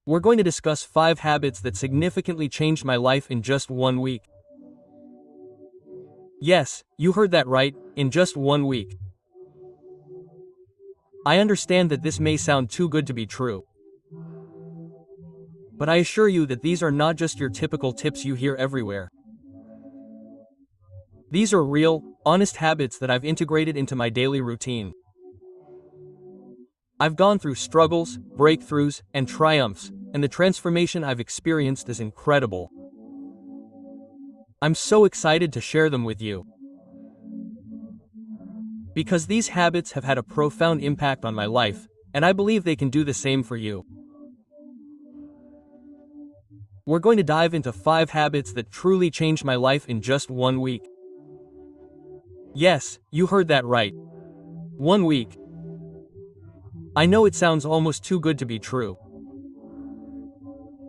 We're going to discuss 5 habits that significantly changed my life in just 1 week. Yes, you heard that right, in just 1 week. I understand that this may sound too good to be true. But I assure you that these are not just your typical tips you hear everywhere. These are real, honest habits that I've integrated into my daily routine. I've gone through struggles, breakthroughs, and triumphs, and the transformation I've experienced is incredible. I'm so excited to share them with you. Because these habits have had a profound impact on my life, and I believe they can do the same for you. We're going to dive into 5 habits that truly changed my life in just 1 week. Yes, you heard that right. 1 week. I know it sounds almost too good to be true.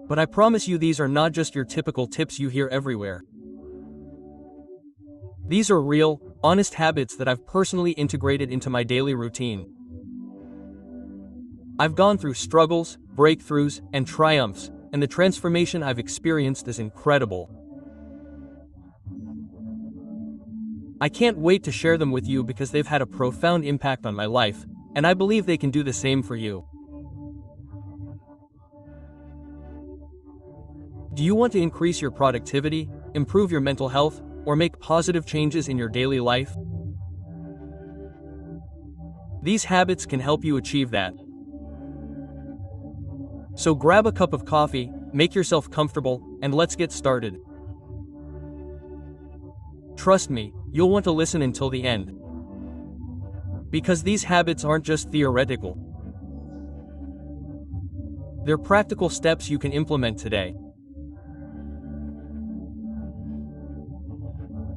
But I promise you these are not just your typical tips you hear everywhere. These are real, honest habits that I've personally integrated into my daily routine. I've gone through struggles, breakthroughs, and triumphs, and the transformation I've experienced is incredible. I can't wait to share them with you because they've had a profound impact on my life, and I believe they can do the same for you. Do you want to increase your productivity, improve your mental health, or make positive changes in your daily life? These habits can help you achieve that. So grab a cup of coffee, make yourself comfortable, and let's get started. Trust me, you'll want to listen until the end. Because these habits aren't just theoretical. They're practical steps you can implement today.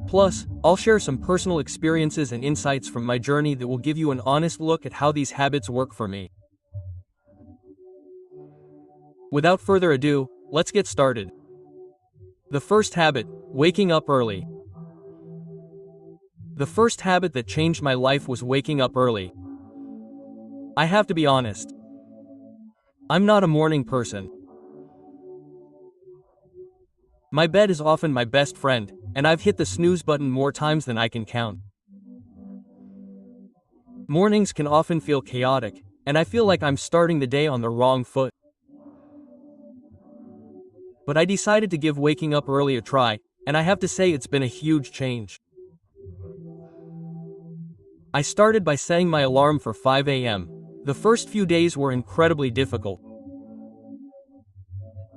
Plus, I'll share some personal experiences and insights from my journey that will give you an honest look at how these habits work for me. Without further ado, let's get started. The first habit, waking up early. The first habit that changed my life was waking up early. I have to be honest. I'm not a morning person. My bed is often my best friend, and I've hit the snooze button more times than I can count. Mornings can often feel chaotic, and I feel like I'm starting the day on the wrong foot. But I decided to give waking up early a try, and I have to say it's been a huge change. I started by setting my alarm for 5 a.m. The first few days were incredibly difficult.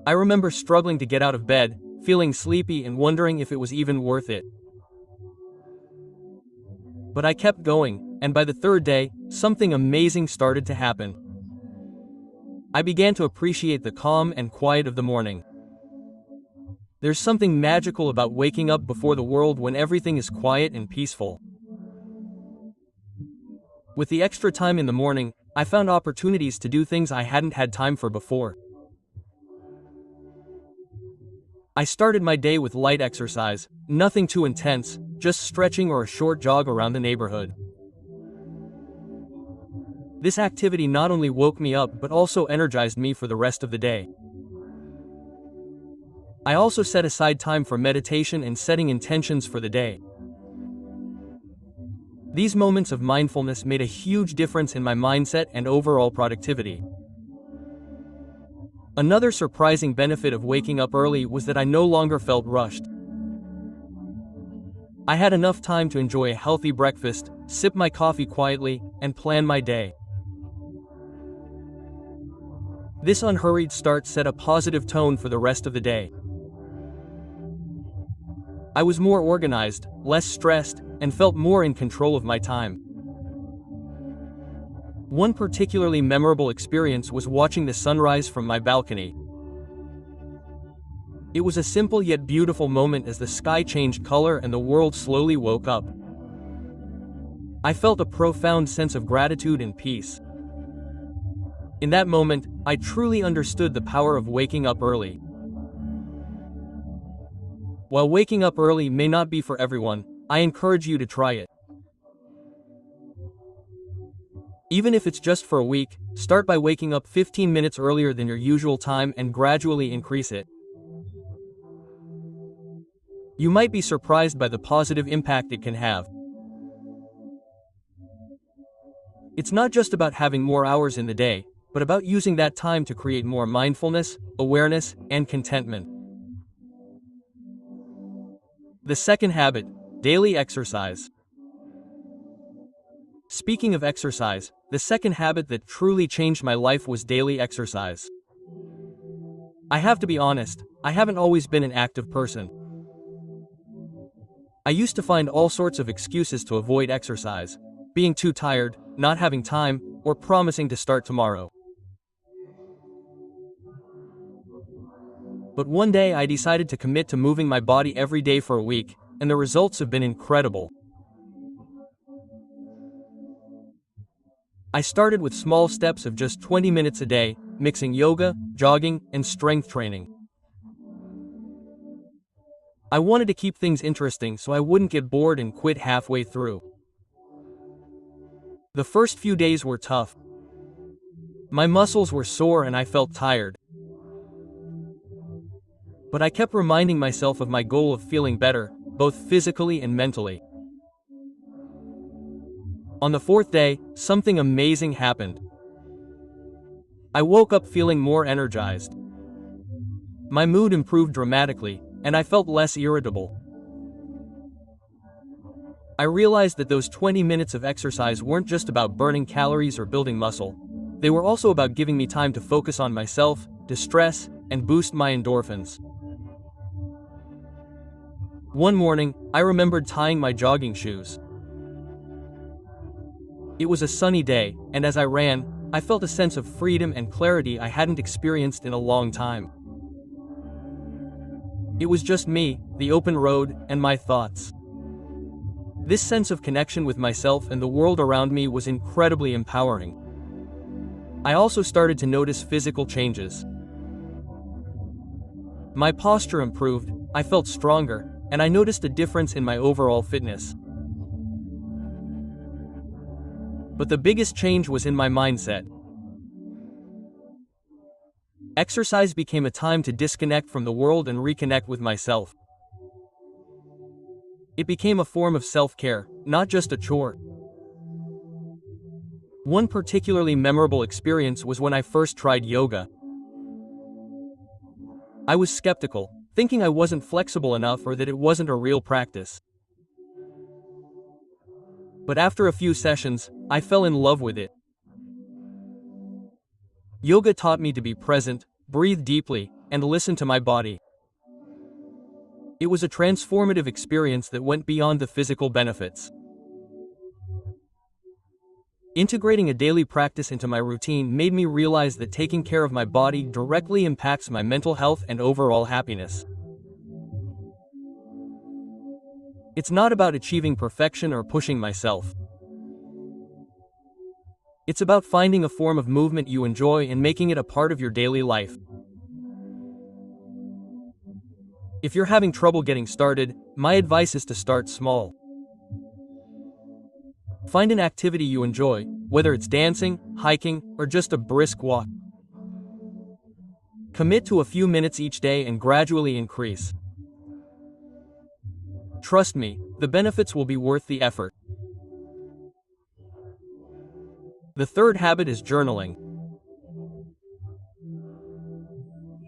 I remember struggling to get out of bed, feeling sleepy and wondering if it was even worth it. But I kept going, and by the third day, something amazing started to happen. I began to appreciate the calm and quiet of the morning. There's something magical about waking up before the world when everything is quiet and peaceful. With the extra time in the morning, I found opportunities to do things I hadn't had time for before. I started my day with light exercise, nothing too intense, just stretching or a short jog around the neighborhood. This activity not only woke me up but also energized me for the rest of the day. I also set aside time for meditation and setting intentions for the day. These moments of mindfulness made a huge difference in my mindset and overall productivity. Another surprising benefit of waking up early was that I no longer felt rushed. I had enough time to enjoy a healthy breakfast, sip my coffee quietly, and plan my day. This unhurried start set a positive tone for the rest of the day. I was more organized, less stressed, and felt more in control of my time. One particularly memorable experience was watching the sunrise from my balcony. It was a simple yet beautiful moment as the sky changed color and the world slowly woke up. I felt a profound sense of gratitude and peace. In that moment, I truly understood the power of waking up early. While waking up early may not be for everyone, I encourage you to try it. Even if it's just for a week, start by waking up 15 minutes earlier than your usual time and gradually increase it. You might be surprised by the positive impact it can have. It's not just about having more hours in the day, but about using that time to create more mindfulness, awareness, and contentment. The second habit, daily exercise. Speaking of exercise, the second habit that truly changed my life was daily exercise. I have to be honest, I haven't always been an active person. I used to find all sorts of excuses to avoid exercise, being too tired, not having time, or promising to start tomorrow. But one day I decided to commit to moving my body every day for a week, and the results have been incredible. I started with small steps of just 20 minutes a day, mixing yoga, jogging, and strength training. I wanted to keep things interesting so I wouldn't get bored and quit halfway through. The first few days were tough. My muscles were sore and I felt tired. But I kept reminding myself of my goal of feeling better, both physically and mentally. On the fourth day, something amazing happened. I woke up feeling more energized. My mood improved dramatically, and I felt less irritable. I realized that those 20 minutes of exercise weren't just about burning calories or building muscle. They were also about giving me time to focus on myself, distress, and boost my endorphins. One morning, I remembered tying my jogging shoes. It was a sunny day, and as I ran, I felt a sense of freedom and clarity I hadn't experienced in a long time. It was just me, the open road, and my thoughts. This sense of connection with myself and the world around me was incredibly empowering. I also started to notice physical changes. My posture improved, I felt stronger, and I noticed a difference in my overall fitness. But the biggest change was in my mindset. Exercise became a time to disconnect from the world and reconnect with myself. It became a form of self-care, not just a chore. One particularly memorable experience was when I first tried yoga. I was skeptical, thinking I wasn't flexible enough or that it wasn't a real practice. But after a few sessions, I fell in love with it. Yoga taught me to be present, breathe deeply, and listen to my body. It was a transformative experience that went beyond the physical benefits. Integrating a daily practice into my routine made me realize that taking care of my body directly impacts my mental health and overall happiness. It's not about achieving perfection or pushing myself. It's about finding a form of movement you enjoy and making it a part of your daily life. If you're having trouble getting started, my advice is to start small. Find an activity you enjoy, whether it's dancing, hiking, or just a brisk walk. Commit to a few minutes each day and gradually increase. Trust me, the benefits will be worth the effort. The third habit is journaling.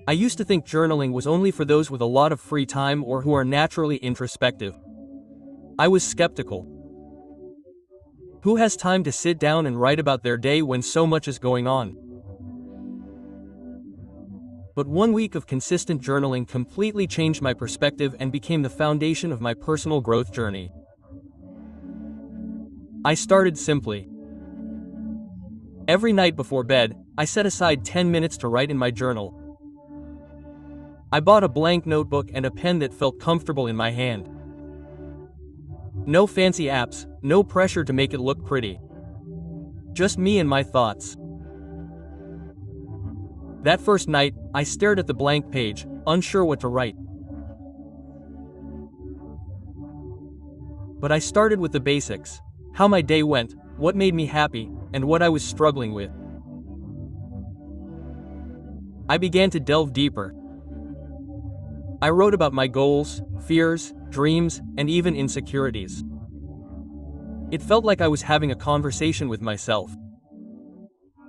I used to think journaling was only for those with a lot of free time or who are naturally introspective. I was skeptical. Who has time to sit down and write about their day when so much is going on? But 1 week of consistent journaling completely changed my perspective and became the foundation of my personal growth journey. I started simply. Every night before bed, I set aside 10 minutes to write in my journal. I bought a blank notebook and a pen that felt comfortable in my hand. No fancy apps, no pressure to make it look pretty. Just me and my thoughts. That first night, I stared at the blank page, unsure what to write. But I started with the basics: how my day went, what made me happy, and what I was struggling with. I began to delve deeper. I wrote about my goals, fears, dreams, and even insecurities. It felt like I was having a conversation with myself.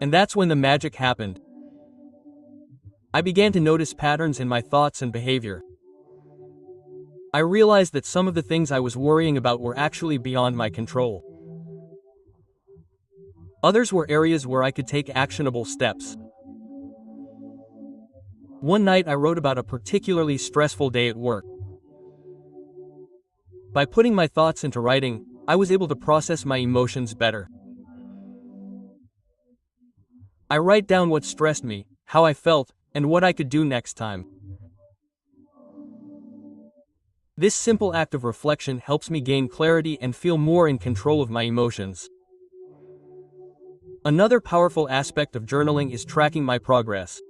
And that's when the magic happened. I began to notice patterns in my thoughts and behavior. I realized that some of the things I was worrying about were actually beyond my control. Others were areas where I could take actionable steps. One night I wrote about a particularly stressful day at work. By putting my thoughts into writing, I was able to process my emotions better. I write down what stressed me, how I felt, and what I could do next time. This simple act of reflection helps me gain clarity and feel more in control of my emotions. Another powerful aspect of journaling is tracking my progress.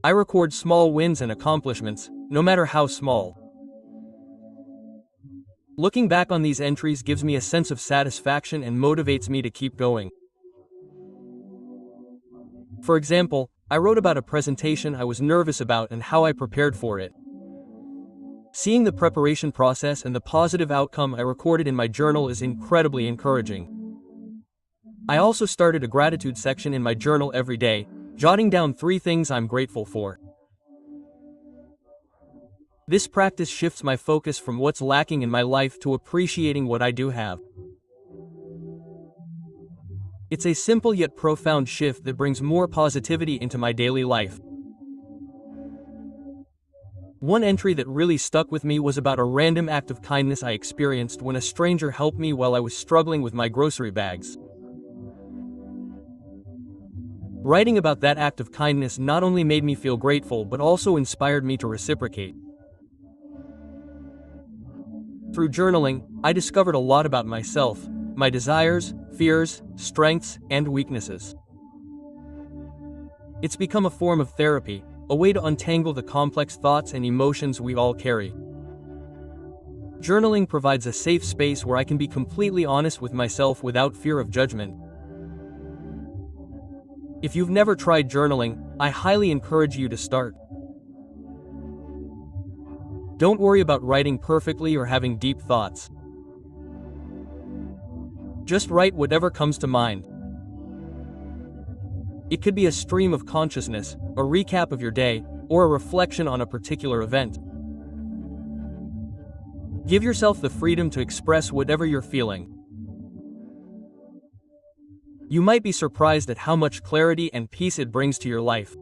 I record small wins and accomplishments, no matter how small. Looking back on these entries gives me a sense of satisfaction and motivates me to keep going. For example, I wrote about a presentation I was nervous about and how I prepared for it. Seeing the preparation process and the positive outcome I recorded in my journal is incredibly encouraging. I also started a gratitude section in my journal every day, jotting down 3 things I'm grateful for. This practice shifts my focus from what's lacking in my life to appreciating what I do have. It's a simple yet profound shift that brings more positivity into my daily life. One entry that really stuck with me was about a random act of kindness I experienced when a stranger helped me while I was struggling with my grocery bags. Writing about that act of kindness not only made me feel grateful but also inspired me to reciprocate. Through journaling, I discovered a lot about myself, my desires, fears, strengths, and weaknesses. It's become a form of therapy, a way to untangle the complex thoughts and emotions we all carry. Journaling provides a safe space where I can be completely honest with myself without fear of judgment. If you've never tried journaling, I highly encourage you to start. Don't worry about writing perfectly or having deep thoughts. Just write whatever comes to mind. It could be a stream of consciousness, a recap of your day, or a reflection on a particular event. Give yourself the freedom to express whatever you're feeling. You might be surprised at how much clarity and peace it brings to your life.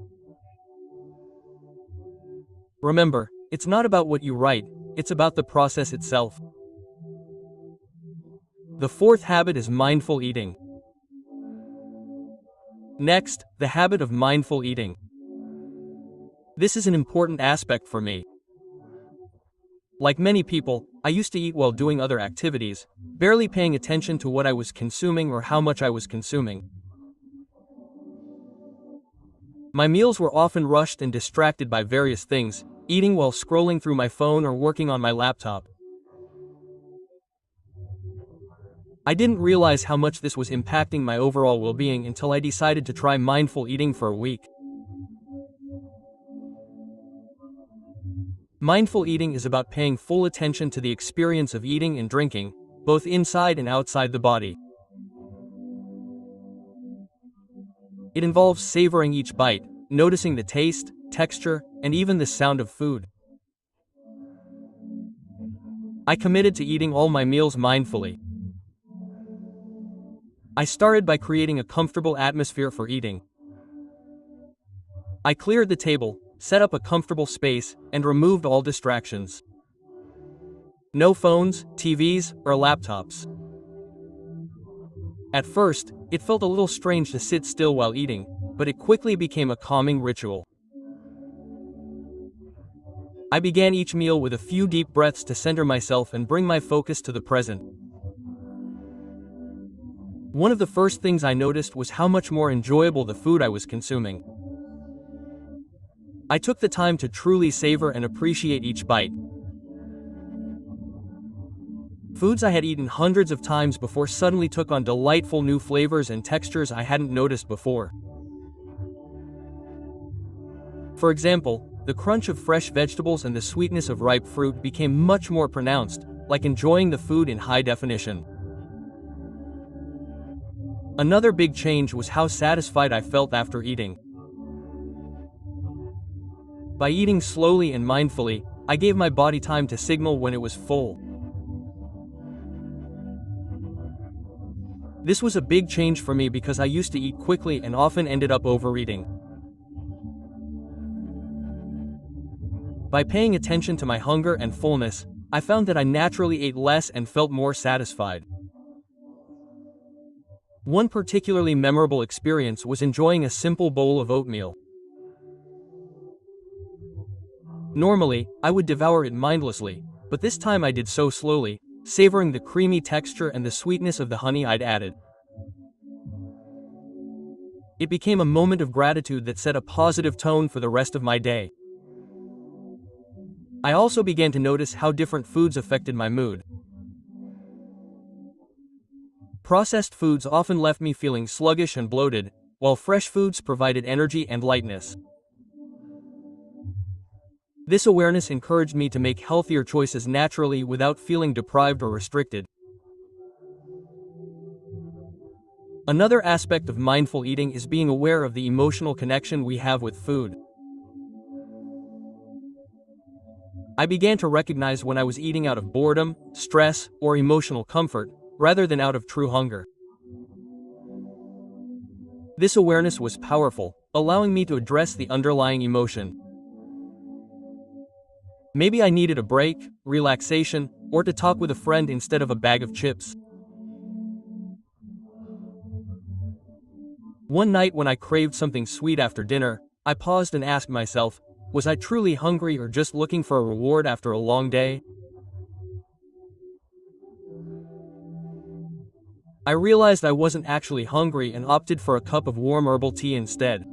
Remember, it's not about what you write, it's about the process itself. The 4th habit is mindful eating. Next, the habit of mindful eating. This is an important aspect for me. Like many people, I used to eat while doing other activities, barely paying attention to what I was consuming or how much I was consuming. My meals were often rushed and distracted by various things, eating while scrolling through my phone or working on my laptop. I didn't realize how much this was impacting my overall well-being until I decided to try mindful eating for a week. Mindful eating is about paying full attention to the experience of eating and drinking, both inside and outside the body. It involves savoring each bite, noticing the taste, texture, and even the sound of food. I committed to eating all my meals mindfully. I started by creating a comfortable atmosphere for eating. I cleared the table, set up a comfortable space, and removed all distractions. No phones, TVs, or laptops. At first, it felt a little strange to sit still while eating, but it quickly became a calming ritual. I began each meal with a few deep breaths to center myself and bring my focus to the present. One of the first things I noticed was how much more enjoyable the food I was consuming. I took the time to truly savor and appreciate each bite. Foods I had eaten hundreds of times before suddenly took on delightful new flavors and textures I hadn't noticed before. For example, the crunch of fresh vegetables and the sweetness of ripe fruit became much more pronounced, like enjoying the food in high definition. Another big change was how satisfied I felt after eating. By eating slowly and mindfully, I gave my body time to signal when it was full. This was a big change for me because I used to eat quickly and often ended up overeating. By paying attention to my hunger and fullness, I found that I naturally ate less and felt more satisfied. One particularly memorable experience was enjoying a simple bowl of oatmeal. Normally, I would devour it mindlessly, but this time I did so slowly, savoring the creamy texture and the sweetness of the honey I'd added. It became a moment of gratitude that set a positive tone for the rest of my day. I also began to notice how different foods affected my mood. Processed foods often left me feeling sluggish and bloated, while fresh foods provided energy and lightness. This awareness encouraged me to make healthier choices naturally without feeling deprived or restricted. Another aspect of mindful eating is being aware of the emotional connection we have with food. I began to recognize when I was eating out of boredom, stress, or emotional comfort, rather than out of true hunger. This awareness was powerful, allowing me to address the underlying emotion. Maybe I needed a break, relaxation, or to talk with a friend instead of a bag of chips. One night when I craved something sweet after dinner, I paused and asked myself, was I truly hungry or just looking for a reward after a long day? I realized I wasn't actually hungry and opted for a cup of warm herbal tea instead.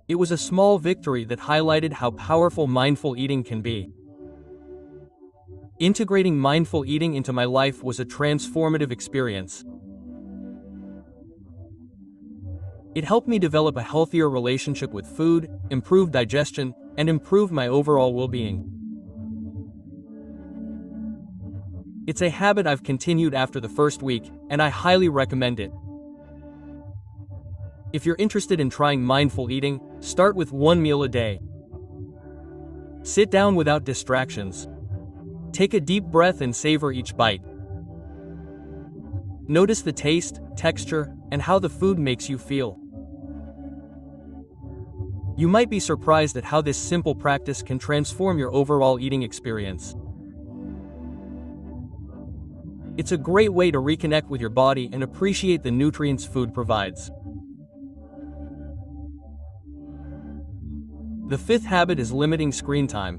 It was a small victory that highlighted how powerful mindful eating can be. Integrating mindful eating into my life was a transformative experience. It helped me develop a healthier relationship with food, improve digestion, and improve my overall well-being. It's a habit I've continued after the first week, and I highly recommend it. If you're interested in trying mindful eating, start with one meal a day. Sit down without distractions. Take a deep breath and savor each bite. Notice the taste, texture, and how the food makes you feel. You might be surprised at how this simple practice can transform your overall eating experience. It's a great way to reconnect with your body and appreciate the nutrients food provides. The fifth habit is limiting screen time.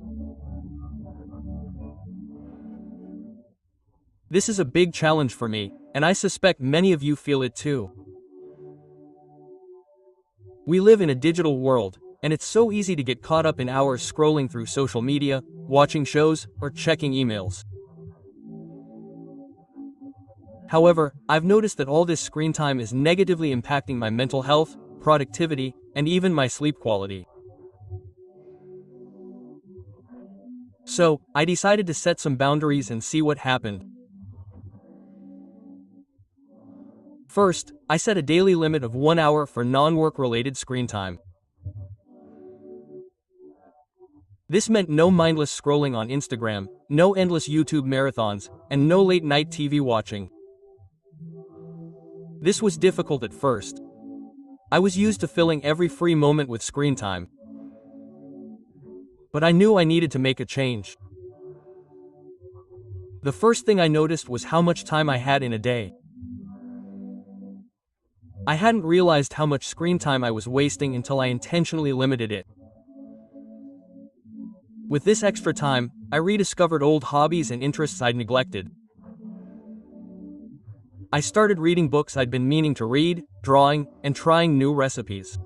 This is a big challenge for me, and I suspect many of you feel it too. We live in a digital world, and it's so easy to get caught up in hours scrolling through social media, watching shows, or checking emails. However, I've noticed that all this screen time is negatively impacting my mental health, productivity, and even my sleep quality. So, I decided to set some boundaries and see what happened. First, I set a daily limit of 1 hour for non-work related screen time. This meant no mindless scrolling on Instagram, no endless YouTube marathons, and no late-night TV watching. This was difficult at first. I was used to filling every free moment with screen time. But I knew I needed to make a change. The first thing I noticed was how much time I had in a day. I hadn't realized how much screen time I was wasting until I intentionally limited it. With this extra time, I rediscovered old hobbies and interests I'd neglected. I started reading books I'd been meaning to read, drawing, and trying new recipes.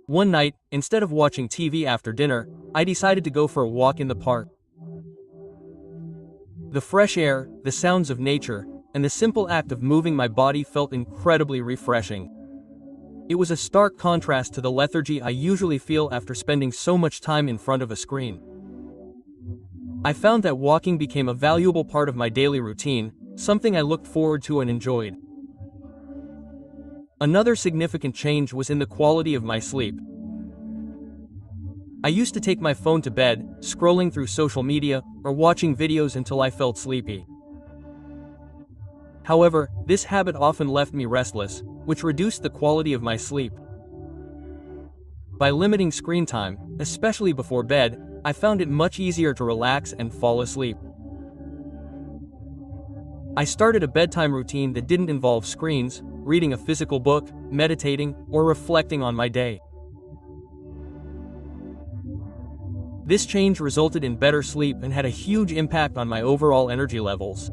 One night, instead of watching TV after dinner, I decided to go for a walk in the park. The fresh air, the sounds of nature, and the simple act of moving my body felt incredibly refreshing. It was a stark contrast to the lethargy I usually feel after spending so much time in front of a screen. I found that walking became a valuable part of my daily routine, something I looked forward to and enjoyed. Another significant change was in the quality of my sleep. I used to take my phone to bed, scrolling through social media or watching videos until I felt sleepy. However, this habit often left me restless, which reduced the quality of my sleep. By limiting screen time, especially before bed, I found it much easier to relax and fall asleep. I started a bedtime routine that didn't involve screens, reading a physical book, meditating, or reflecting on my day. This change resulted in better sleep and had a huge impact on my overall energy levels.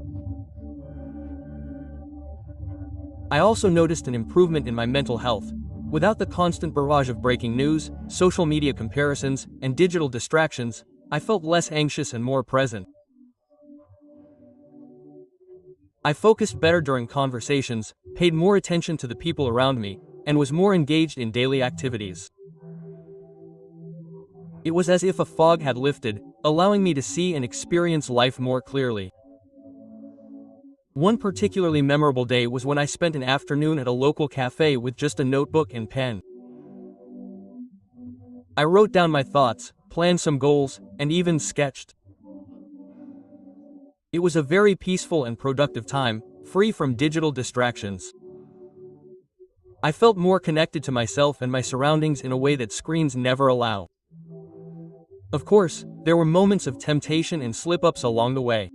I also noticed an improvement in my mental health. Without the constant barrage of breaking news, social media comparisons, and digital distractions, I felt less anxious and more present. I focused better during conversations, paid more attention to the people around me, and was more engaged in daily activities. It was as if a fog had lifted, allowing me to see and experience life more clearly. One particularly memorable day was when I spent an afternoon at a local cafe with just a notebook and pen. I wrote down my thoughts, planned some goals, and even sketched. It was a very peaceful and productive time, free from digital distractions. I felt more connected to myself and my surroundings in a way that screens never allow. Of course, there were moments of temptation and slip-ups along the way.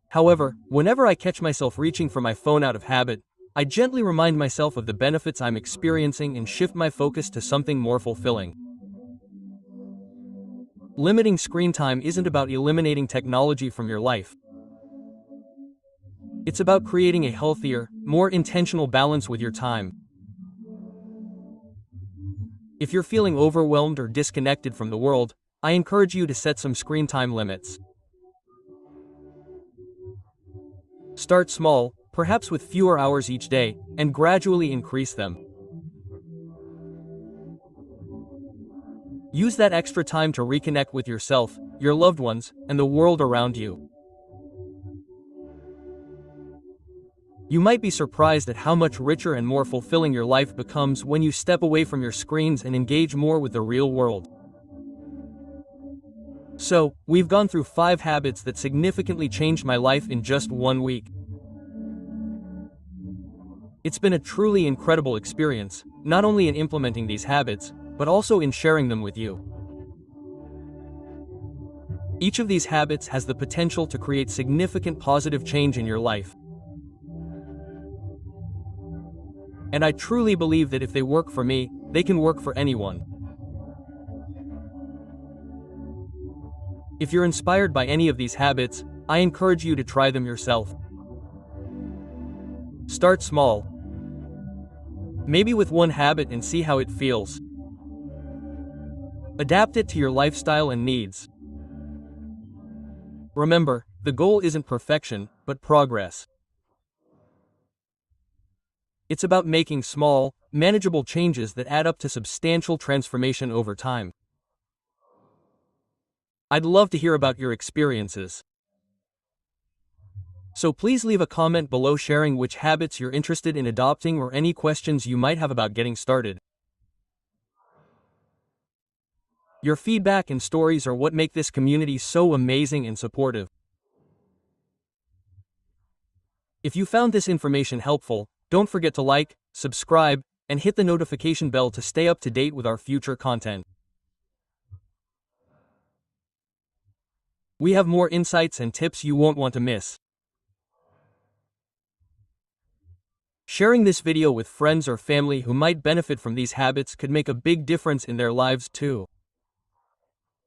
However, whenever I catch myself reaching for my phone out of habit, I gently remind myself of the benefits I'm experiencing and shift my focus to something more fulfilling. Limiting screen time isn't about eliminating technology from your life. It's about creating a healthier, more intentional balance with your time. If you're feeling overwhelmed or disconnected from the world, I encourage you to set some screen time limits. Start small, perhaps with fewer hours each day, and gradually increase them. Use that extra time to reconnect with yourself, your loved ones, and the world around you. You might be surprised at how much richer and more fulfilling your life becomes when you step away from your screens and engage more with the real world. So, we've gone through 5 habits that significantly changed my life in just 1 week. It's been a truly incredible experience, not only in implementing these habits, but also in sharing them with you. Each of these habits has the potential to create significant positive change in your life. And I truly believe that if they work for me, they can work for anyone. If you're inspired by any of these habits, I encourage you to try them yourself. Start small. Maybe with one habit and see how it feels. Adapt it to your lifestyle and needs. Remember, the goal isn't perfection, but progress. It's about making small, manageable changes that add up to substantial transformation over time. I'd love to hear about your experiences. So please leave a comment below sharing which habits you're interested in adopting or any questions you might have about getting started. Your feedback and stories are what make this community so amazing and supportive. If you found this information helpful, don't forget to like, subscribe, and hit the notification bell to stay up to date with our future content. We have more insights and tips you won't want to miss. Sharing this video with friends or family who might benefit from these habits could make a big difference in their lives too.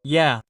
Yeah.